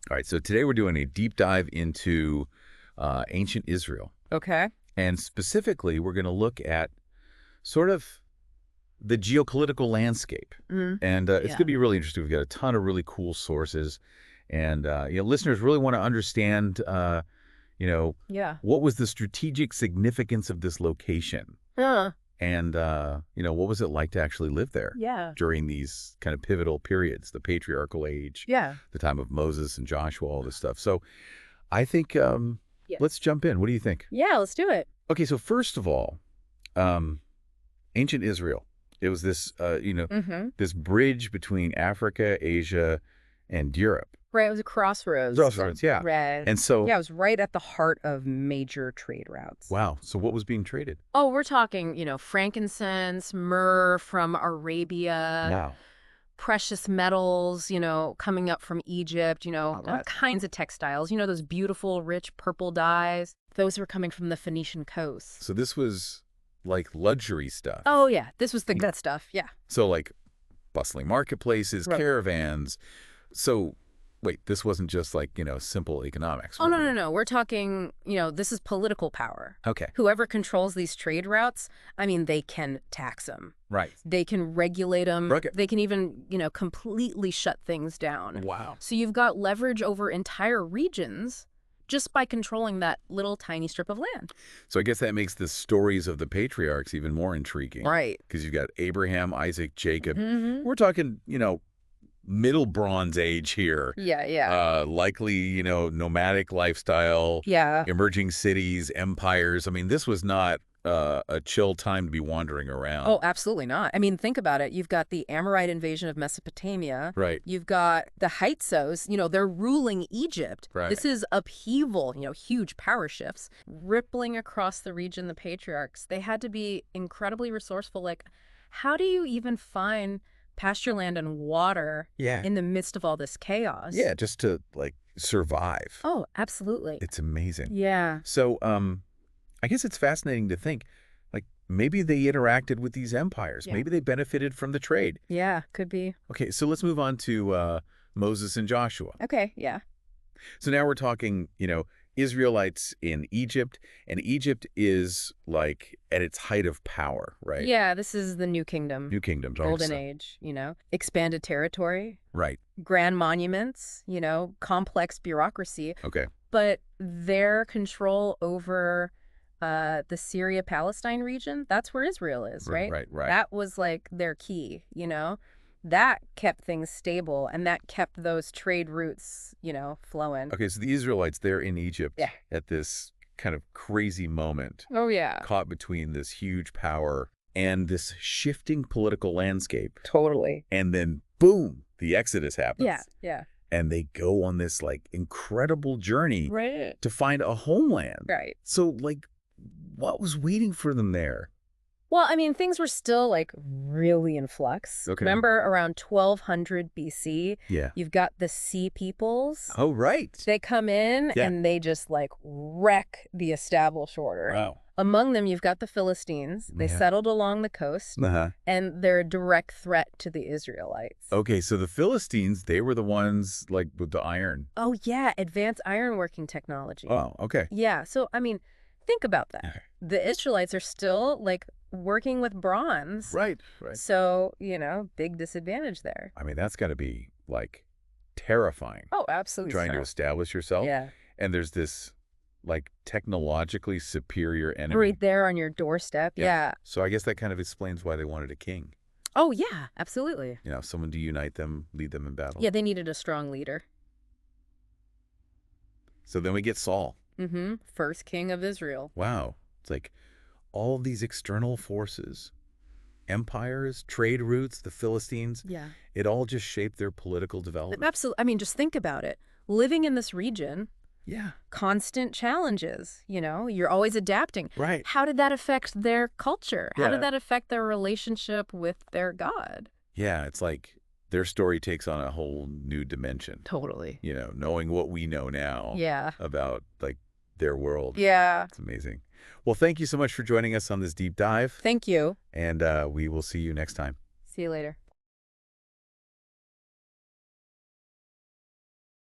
All right, so today we're doing a deep dive into ancient Israel. Okay. And specifically, we're going to look at sort of the geopolitical landscape. Mm. And it's Yeah. going to be really interesting. We've got a ton of really cool sources. And, listeners really want to understand, Yeah. what was the strategic significance of this location? Uh, And, what was it like to actually live there yeah. during these kind of pivotal periods, the patriarchal age, Yeah. the time of Moses and Joshua, all this stuff. So I think Yeah. let's jump in. What do you think? Yeah, let's do it. Okay, so first of all, ancient Israel. It was this, Mm-hmm. this bridge between Africa, Asia, and Europe. Right, it was a crossroads. Crossroads, yeah. Right. And so, Yeah, it was right at the heart of major trade routes. wow. So what was being traded? Oh, we're talking, frankincense, myrrh from Arabia, Wow. precious metals, coming up from Egypt, all that- kinds of textiles, those beautiful, rich purple dyes. Those were coming from the Phoenician coast. So this was like luxury stuff. Oh, yeah, this was the good stuff. Yeah. So like bustling marketplaces, Right. caravans. So wait, this wasn't just like, simple economics. Oh, no. We're talking, this is political power. Okay. Whoever controls these trade routes, they can tax them. Right. They can regulate them. Okay. They can even, completely shut things down. Wow. So you've got leverage over entire regions just by controlling that little tiny strip of land. So I guess that makes the stories of the patriarchs even more intriguing. Right. Because you've got Abraham, Isaac, Jacob. Mm-hmm. We're talking, Middle Bronze Age here. Yeah. Likely, nomadic lifestyle, Yeah. emerging cities, empires. I mean, this was not a chill time to be wandering around. Oh, absolutely not. Think about it. You've got the Amorite invasion of Mesopotamia. Right. You've got the Hyksos, they're ruling Egypt. Right. This is upheaval, huge power shifts rippling across the region. The patriarchs, they had to be incredibly resourceful. Like, how do you even find pasture land and water Yeah. in the midst of all this chaos? Yeah, just to like survive. Oh, absolutely. It's amazing. Yeah. So, I guess it's fascinating to think, like, maybe they interacted with these empires. Yeah. Maybe they benefited from the trade. Yeah, could be. Okay, so let's move on to Moses and Joshua. Okay, yeah. So now we're talking, Israelites in Egypt, and Egypt is like at its height of power, right? Yeah, this is the New Kingdom. New kingdoms, Golden Age, expanded territory, Right. grand monuments, complex bureaucracy. Okay. But their control over the Syria-Palestine region, that's where Israel is, right? Right. That was like their key, That kept things stable, and that kept those trade routes, flowing. Okay, so the Israelites, they're in Egypt Yeah. at this kind of crazy moment, Oh, yeah. caught between this huge power and this shifting political landscape. Totally. And then, boom, the Exodus happens. Yeah. And they go on this, like, incredible journey Right. to find a homeland. Right. So, like, what was waiting for them there? Well, things were still, like, really in flux. Okay. Remember, around 1200 BC, Yeah. you've got the Sea Peoples. Oh, right. They come in Yeah. and they just, like, wreck the established order. Wow. Among them, you've got the Philistines. They Yeah. settled along the coast, Uh-huh. and they're a direct threat to the Israelites. Okay, so the Philistines, they were the ones, like, with the iron. Oh, yeah, advanced ironworking technology. Oh, okay. Yeah, so, think about that. Okay. The Israelites are still, like, working with bronze. Right. So, big disadvantage there. That's got to be, like, terrifying. Oh, absolutely. Trying to establish yourself. Yeah. And there's this, like, technologically superior enemy. Right there on your doorstep. Yeah. So I guess that kind of explains why they wanted a king. Oh, yeah, absolutely. Someone to unite them, lead them in battle. Yeah, they needed a strong leader. So then we get Saul. Mm-hmm. First king of Israel. Wow. It's like all these external forces, empires, trade routes, the Philistines, Yeah. it all just shaped their political development. Absolutely. Just think about it. Living in this region, Yeah. constant challenges, you're always adapting. Right. How did that affect their culture? How Yeah. did that affect their relationship with their God? Yeah. It's like their story takes on a whole new dimension. Totally. Knowing what we know now Yeah. about like their world. Yeah. It's amazing. Well, thank you so much for joining us on this deep dive. Thank you. And we will see you next time. See you later.